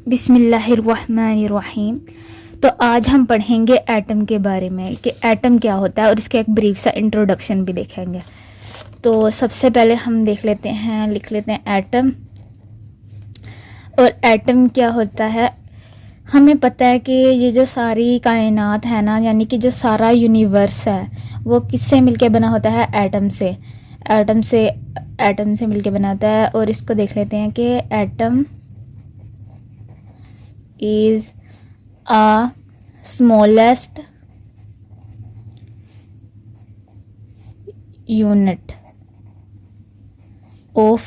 बिस्मिल्लाहिर्रहमानिर्रहीम। तो आज हम पढ़ेंगे एटम के बारे में कि एटम क्या होता है और इसका एक ब्रीफ सा इंट्रोडक्शन भी देखेंगे। तो सबसे पहले हम लिख लेते हैं एटम। और एटम क्या होता है, हमें पता है कि ये जो सारी कायनात है ना, यानी कि जो सारा यूनिवर्स है वो किससे मिलके बना होता है? एटम से मिलके बना होता है। और इसको देख लेते हैं कि atom is a smallest unit of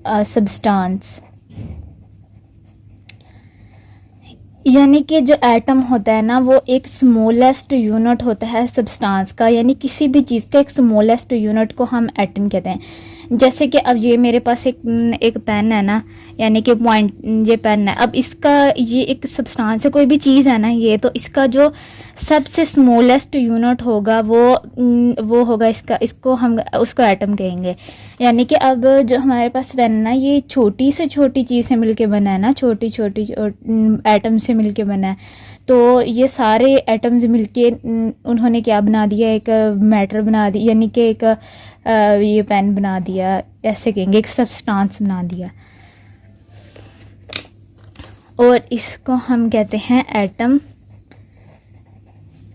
a substance। यानी कि जो एटम होता है ना, वो एक स्मॉलेस्ट यूनिट होता है सब्सटेंस का, यानी किसी भी चीज़ का एक स्मॉलेस्ट यूनिट को हम एटम कहते हैं। जैसे कि अब ये मेरे पास एक पेन है ना, यानी कि पॉइंट, ये पेन है। अब इसका ये एक सब्सटेंस है, कोई भी चीज़ है ना ये, तो इसका जो सबसे स्मॉलेस्ट यूनिट होगा वो होगा इसको हम उसको एटम कहेंगे। यानी कि अब जो हमारे पास पेन है ना, ये छोटी से छोटी चीज़ से मिलके बना है ना, छोटी छोटी एटम से मिलके बना है। तो ये सारे एटम्स मिलके उन्होंने क्या बना दिया, एक मैटर बना दिया, यानी कि एक ये पेन बना दिया, ऐसे कहेंगे, एक सब्सटेंस बना दिया। और इसको हम कहते हैं atom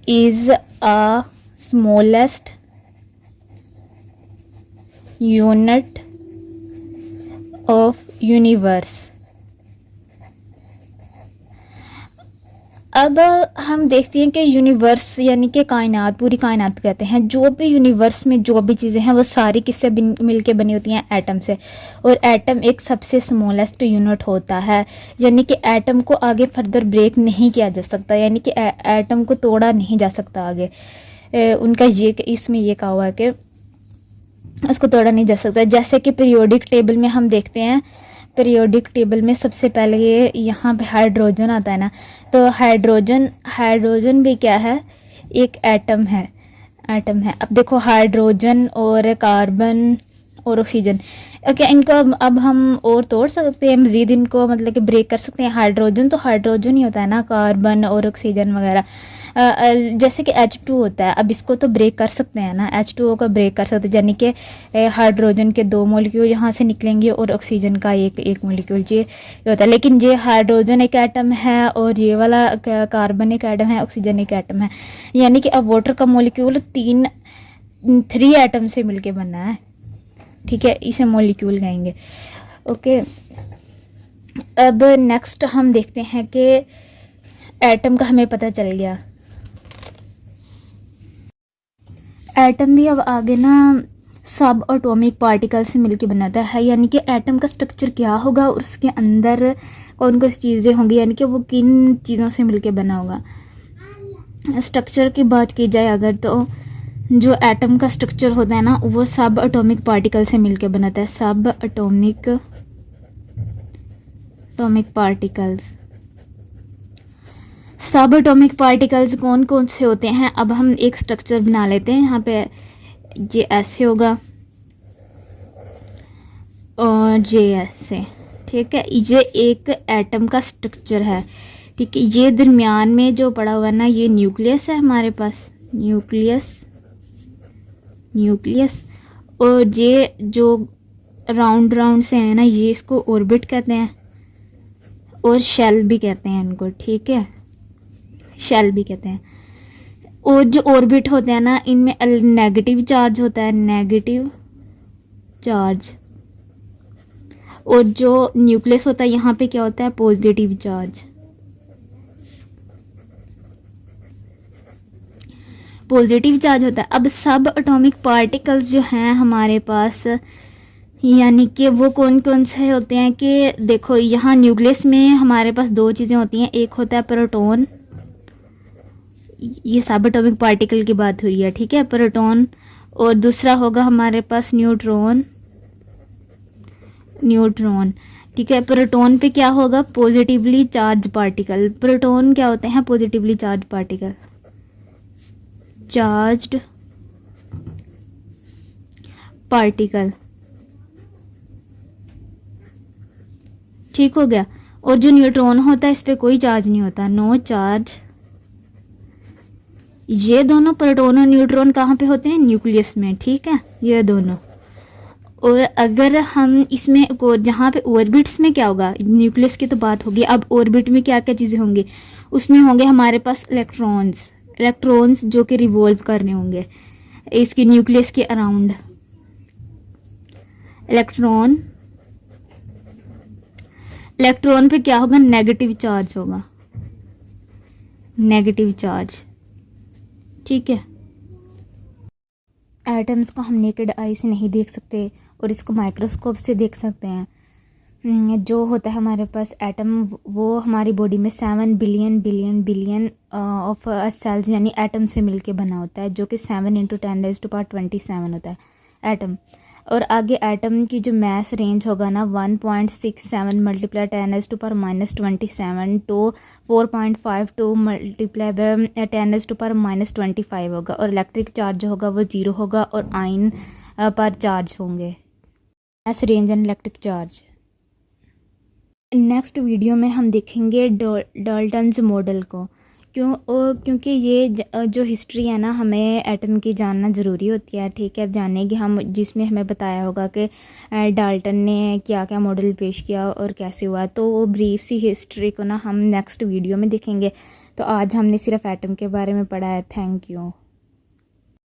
is a smallest unit of universe. अब हम देखते हैं कि यूनिवर्स यानी कि कायनात, पूरी कायनात कहते हैं। जो भी यूनिवर्स में जो भी चीज़ें हैं वो सारी किससे मिलके बनी होती हैं? एटम से। और एटम एक सबसे स्मॉलेस्ट यूनिट होता है, यानी कि एटम को आगे फर्दर ब्रेक नहीं किया जा सकता, यानी कि एटम को तोड़ा नहीं जा सकता आगे। उनका ये इसमें ये कहा हुआ है कि उसको तोड़ा नहीं जा सकता। जैसे कि पीरियोडिक टेबल में हम देखते हैं, पीरियोडिक टेबल में सबसे पहले ये यहाँ पे हाइड्रोजन आता है ना, तो हाइड्रोजन भी क्या है? एक एटम है। अब देखो, हाइड्रोजन और कार्बन और ऑक्सीजन, ओके, इनको अब हम और तोड़ सकते हैं मज़ीद, इनको मतलब कि ब्रेक कर सकते हैं। हाइड्रोजन तो हाइड्रोजन ही होता है ना, कार्बन और ऑक्सीजन वगैरह। जैसे कि H2 होता है, अब इसको तो ब्रेक कर सकते हैं ना, H2O को ब्रेक कर सकते हैं, यानी कि हाइड्रोजन के 2 मॉलिक्यूल यहाँ से निकलेंगे और ऑक्सीजन का एक मॉलिक्यूल ये होता है। लेकिन ये हाइड्रोजन एक एटम है और ये वाला कार्बन एक एटम है, ऑक्सीजन एक एटम है। यानी कि अब वाटर का मॉलिक्यूल 3 एटम से मिलके बना है, ठीक है, इसे मॉलिक्यूल कहेंगे। ओके, अब नेक्स्ट हम देखते हैं कि एटम का हमें पता चल गया। एटम भी अब आगे ना सब एटॉमिक पार्टिकल से मिलके बनाता है, यानी कि एटम का स्ट्रक्चर क्या होगा और उसके अंदर कौन कौन सी चीज़ें होंगी, यानी कि वो किन चीज़ों से मिलके बना होगा। स्ट्रक्चर की बात की जाए अगर, तो जो एटम का स्ट्रक्चर होता है ना, वो सब एटॉमिक पार्टिकल से मिलके बनाता है। सब एटॉमिक पार्टिकल्स कौन कौन से होते हैं? अब हम एक स्ट्रक्चर बना लेते हैं। यहाँ पे ये ऐसे होगा और ये ऐसे, ठीक है। ये एक एटम का स्ट्रक्चर है, ठीक है। ये दरमियान में जो पड़ा हुआ है ना, ये न्यूक्लियस है हमारे पास, न्यूक्लियस। और ये जो राउंड से है ना, ये इसको ऑर्बिट कहते हैं और शेल भी कहते हैं इनको, ठीक है, शेल भी कहते हैं। और जो ऑर्बिट होते हैं ना, इनमें नेगेटिव चार्ज होता है, नेगेटिव चार्ज। और जो न्यूक्लियस होता है, यहाँ पे क्या होता है? Positive charge. होता है। अब सब एटॉमिक पार्टिकल्स जो हैं हमारे पास, यानी कि वो कौन कौन से होते हैं कि देखो, यहाँ न्यूक्लियस में हमारे पास 2 चीज़ें होती हैं। एक होता है प्रोटॉन, ये सब एटॉमिक पार्टिकल की बात हो रही है, ठीक है, प्रोटॉन। और दूसरा होगा हमारे पास न्यूट्रॉन, ठीक है। प्रोटॉन पे क्या होगा? Positively charge particle. प्रोटॉन क्या होते हैं? Positively charge particle, charged particle. ठीक हो गया। और जो न्यूट्रॉन होता है इस पर कोई चार्ज नहीं होता, नो चार्ज। ये दोनों प्रोटॉन और न्यूट्रॉन कहाँ पे होते हैं, न्यूक्लियस में, ठीक है, ये दोनों। और अगर हम इसमें जहाँ पे ऑर्बिट्स में क्या होगा, न्यूक्लियस की तो बात होगी, अब ऑर्बिट में क्या क्या चीज़ें होंगी, उसमें होंगे हमारे पास इलेक्ट्रॉन्स, इलेक्ट्रॉन्स जो कि रिवॉल्व करने होंगे इसके न्यूक्लियस के अराउंड। इलेक्ट्रॉन, इलेक्ट्रॉन पे क्या होगा, नेगेटिव चार्ज होगा, नेगेटिव चार्ज, ठीक है। एटम्स को हम नेकेड आई से नहीं देख सकते और इसको माइक्रोस्कोप से देख सकते हैं। जो होता है हमारे पास एटम, वो हमारी बॉडी में 7 billion billion billion of cells यानी एटम से मिलके बना होता है, जो कि 7 × 10⁻27 होता है एटम। और आगे एटम की जो मास रेंज होगा ना 1.67 × 10⁻27 टू 4.52 × 10⁻25 होगा। और इलेक्ट्रिक चार्ज होगा वो 0 होगा और आयन पर चार्ज होंगे, mass range and electric charge. Next video में हम देखेंगे डाल्टन्स मॉडल को, क्योंकि ये जो हिस्ट्री है ना, हमें एटम की जानना ज़रूरी होती है, ठीक है, जानने की हम, जिसमें हमें बताया होगा कि डाल्टन ने क्या क्या मॉडल पेश किया और कैसे हुआ। तो वो ब्रीफ सी हिस्ट्री को ना हम नेक्स्ट वीडियो में देखेंगे। तो आज हमने सिर्फ एटम के बारे में पढ़ा है। Thank you.